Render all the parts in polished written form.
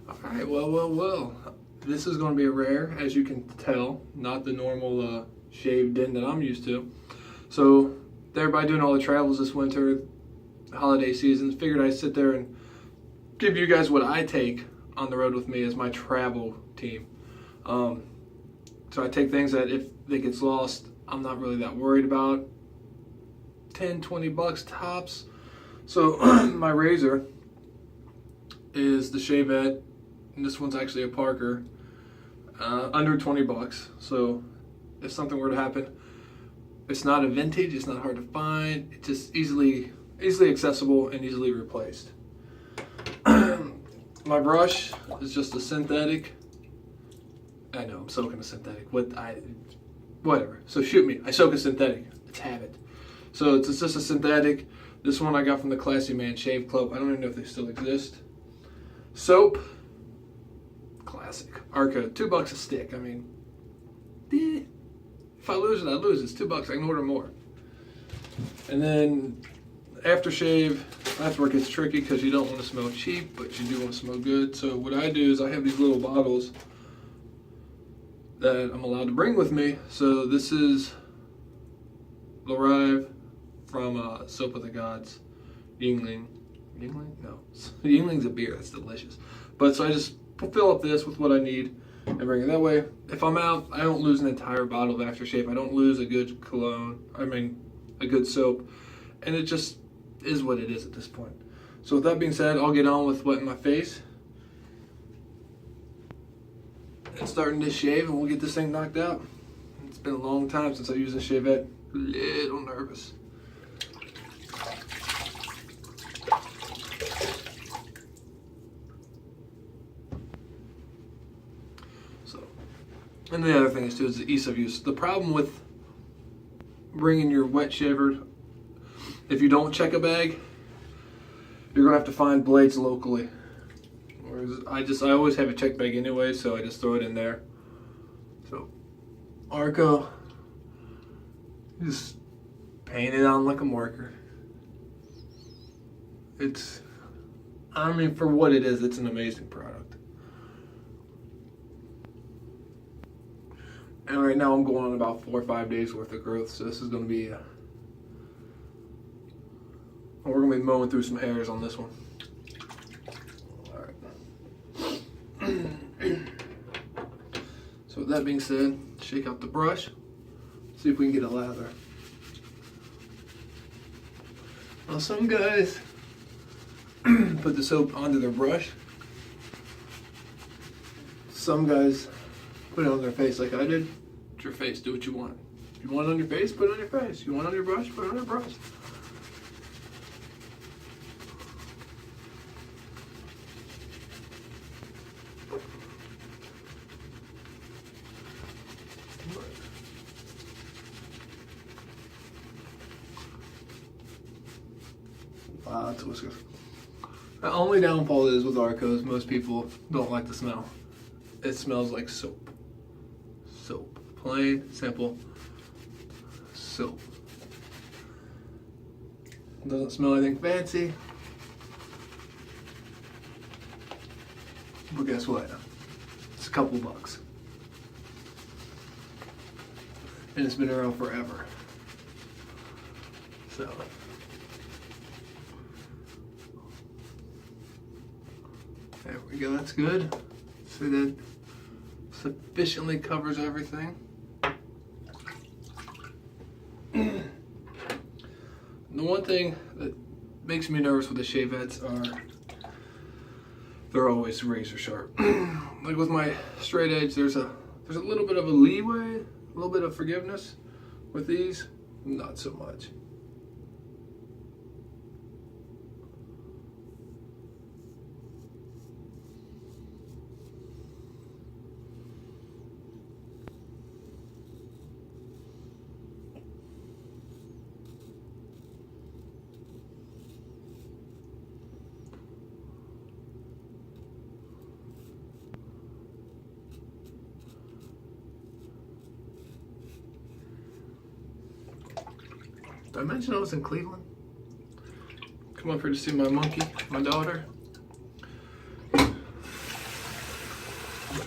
Alright, well. This is going to be a rare, as you can tell, not the normal shaved in that I'm used to. So, everybody doing all the travels this winter, holiday seasons, figured I'd sit there and give you guys what I take on the road with me as my travel team. So I take things that if it gets lost, I'm not really that worried about. 10, 20 bucks tops. So my razor is the Shavette, and this one's actually a Parker, under 20 bucks. So if something were to happen, it's not a vintage, it's not hard to find, it's just easily accessible and easily replaced. My brush is just a synthetic. I know, I'm soaking a synthetic. Whatever. So shoot me. I soak a synthetic. Let's have it. So it's just a synthetic. This one I got from the Classy Man Shave Club. I don't even know if they still exist. Soap. Classic. Arca. $2 a stick. I mean, if I lose it, I lose it. It's $2. I can order more. And then aftershave, that's where it gets tricky because you don't want to smell cheap, but you do want to smell good. So what I do is I have these little bottles that I'm allowed to bring with me. So this is L'Arive from Soap of the Gods, Yingling. Yingling? No. Yingling's a beer. That's delicious. But so I just fill up this with what I need and bring it. That way, if I'm out, I don't lose an entire bottle of aftershave. I don't lose a good cologne. I mean, a good soap. And it just is what it is at this point. So with that being said, I'll get on with wetting my face and starting this shave, and we'll get this thing knocked out. It's been a long time since I used a Shavette. A little nervous. So, and the other thing is too is the ease of use. The problem with bringing your wet shaver, if you don't check a bag, you're gonna have to find blades locally. Whereas I always have a check bag anyway, so I just throw it in there. So Arco, just paint it on like a marker. I mean, for what it is, it's an amazing product. And right now I'm going on about 4 or 5 days worth of growth, so this is gonna be we're going to be mowing through some hairs on this one. Alright. So with that being said, shake out the brush. See if we can get a lather. Now some guys put the soap onto their brush. Some guys put it on their face like I did. It's your face, do what you want. If you want it on your face, put it on your face. You want it on your brush, put it on your brush. Lots of whiskers. The only downfall is with Arcos, most people don't like the smell. It smells like soap. Soap. Plain, simple soap. Doesn't smell anything fancy. But guess what? It's a couple bucks. And it's been around forever. So there we go, that's good. So that sufficiently covers everything. The one thing that makes me nervous with the Shavettes are they're always razor sharp. Like with my straight edge, there's a little bit of a leeway, a little bit of forgiveness. With these, not so much. Did I mention I was in Cleveland? Come up here to see my monkey, my daughter.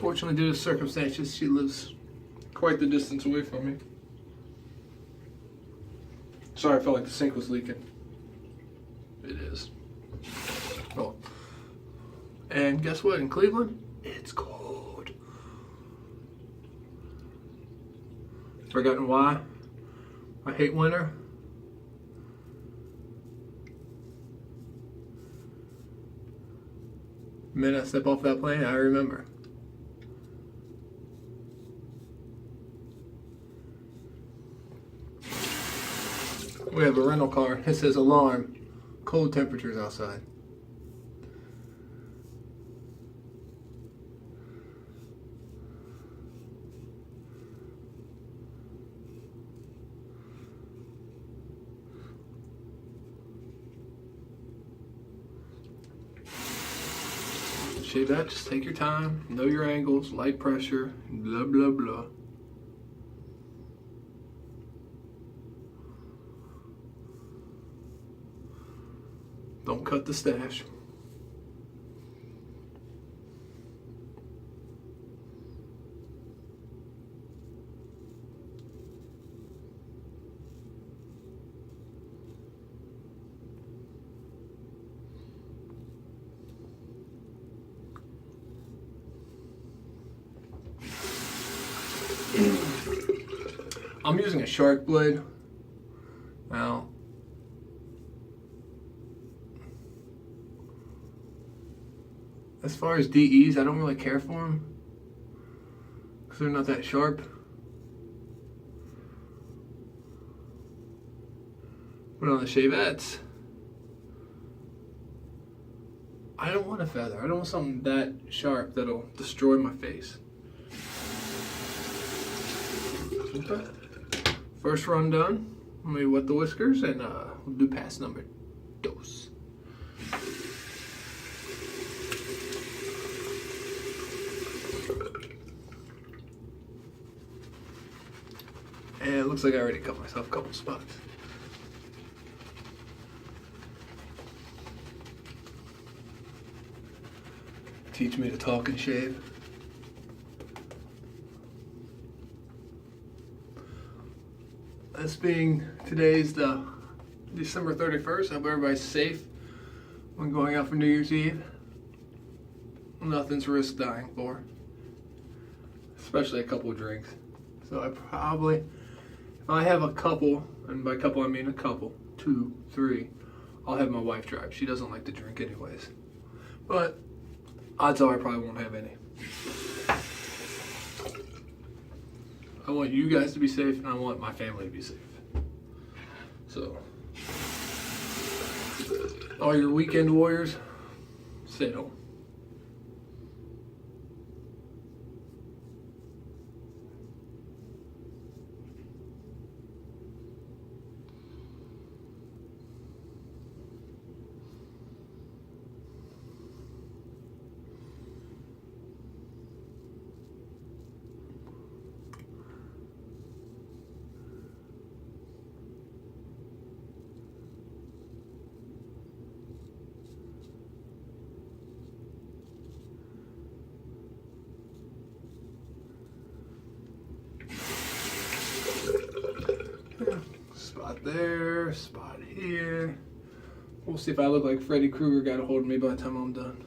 Fortunately, due to circumstances, she lives quite the distance away from me. Sorry, I felt like the sink was leaking. It is. Oh. And guess what? In Cleveland, it's cold. Forgotten why I hate winter? The minute I step off that plane, I remember. We have a rental car. It says alarm. Cold temperatures outside. Shave that, just take your time, know your angles, light pressure, blah, blah, blah. Don't cut the stash. I'm using a shark blade. Now, as far as DEs, I don't really care for them because they're not that sharp. But on the shavettes, I don't want a feather. I don't want something that sharp that'll destroy my face. Okay. First run done. Let me wet the whiskers and we'll do pass number dos. And it looks like I already cut myself a couple spots. Teach me to talk and shave. This being today's the December 31st, I hope everybody's safe when going out for New Year's Eve. Nothing's risk dying for, especially a couple of drinks. So I probably, if I have a couple, and by couple I mean a couple, 2, 3, I'll have my wife drive. She doesn't like to drink anyways. But odds are I probably won't have any. I want you guys to be safe, and I want my family to be safe. So, all your weekend warriors, stay home. Spot there, spot here. We'll see if I look like Freddy Krueger got a hold of me by the time I'm done.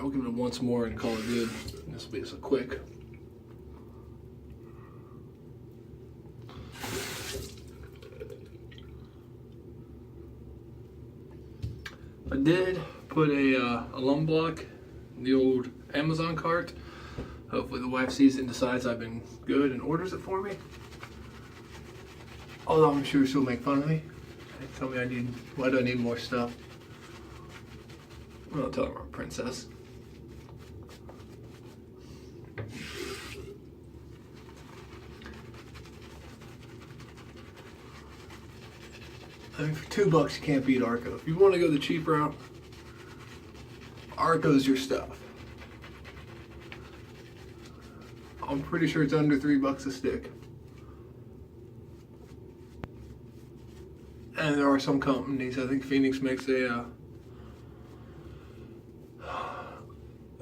we'll give it once more and call it good. This will be just a quick. I did put a lung block in the old Amazon cart. Hopefully the wife sees it and decides I've been good and orders it for me. Although I'm sure she'll make fun of me. Tell me why do I need more stuff? I'll tell her I'm a princess. I mean, for $2 you can't beat Arco. If you want to go the cheap route, Arco's your stuff. I'm pretty sure it's under $3 a stick. And there are some companies, I think Phoenix makes a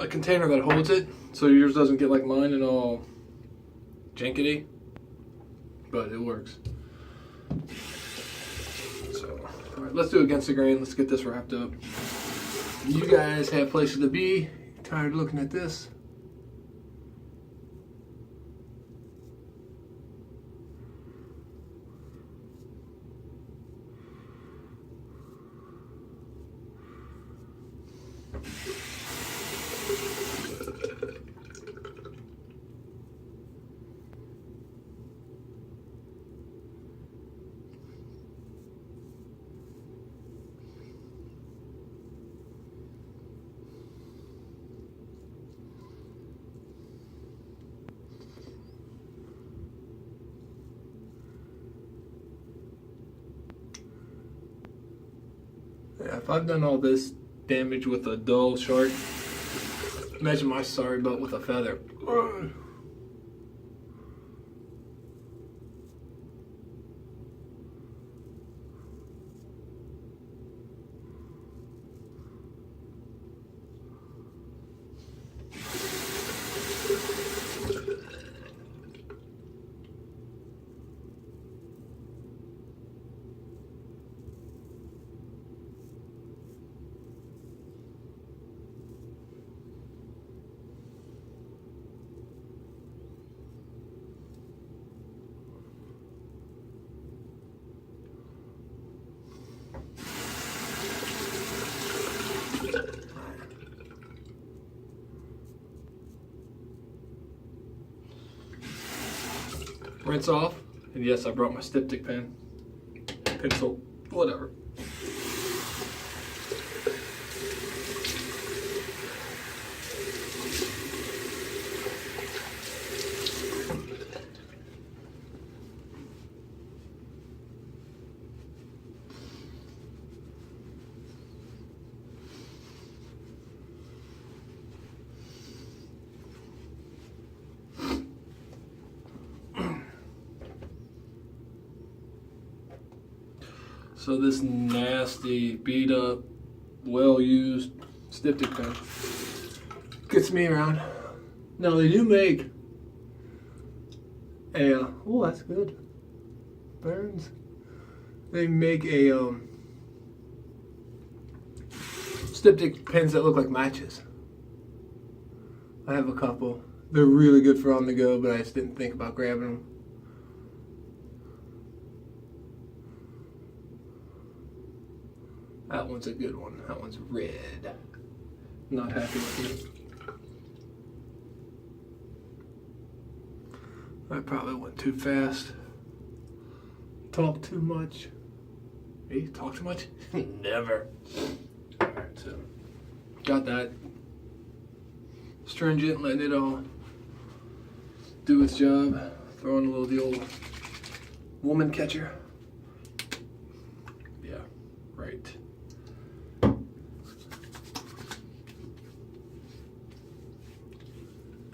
container that holds it, so yours doesn't get like mine and all jankety, but it works. So, alright, let's do Against the Grain. Let's get this wrapped up. You guys have places to be. Tired of looking at this? Yeah, if I've done all this damage with a dull shark, imagine my sorry butt with a feather. Rinse off, and yes, I brought my styptic pen, pencil, whatever. So this nasty, beat up, well used styptic pen gets me around. Now they do make a, oh that's good, burns. They make a styptic pens that look like matches. I have a couple. They're really good for on the go, but I just didn't think about grabbing them. That one's a good one. That one's red. Not happy with it. I probably went too fast. Talked too much. Hey, talk too much? Never. Alright, so got that. Stringent, letting it all do its job. Throwing a little the old woman catcher. Yeah, right.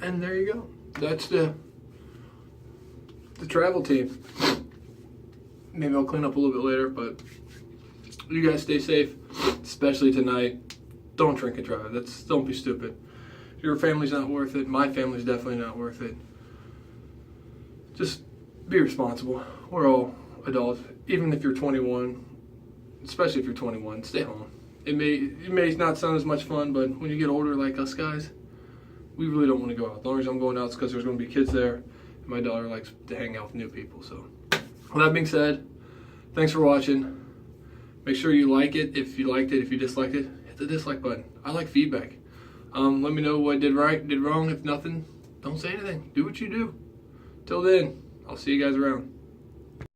And there you go. That's the travel team. Maybe I'll clean up a little bit later, but you guys stay safe, especially tonight. Don't drink and drive. Don't be stupid. Your family's not worth it. My family's definitely not worth it. Just be responsible. We're all adults. Even if you're 21, especially if you're 21, stay home. it may not sound as much fun, but when you get older like us guys, we really don't want to go out. The only reason I'm going out is because there's going to be kids there, and my daughter likes to hang out with new people. So, with that being said, thanks for watching. Make sure you like it if you liked it. If you disliked it, hit the dislike button. I like feedback. Let me know what I did right, did wrong. If nothing, don't say anything. Do what you do. Till then, I'll see you guys around.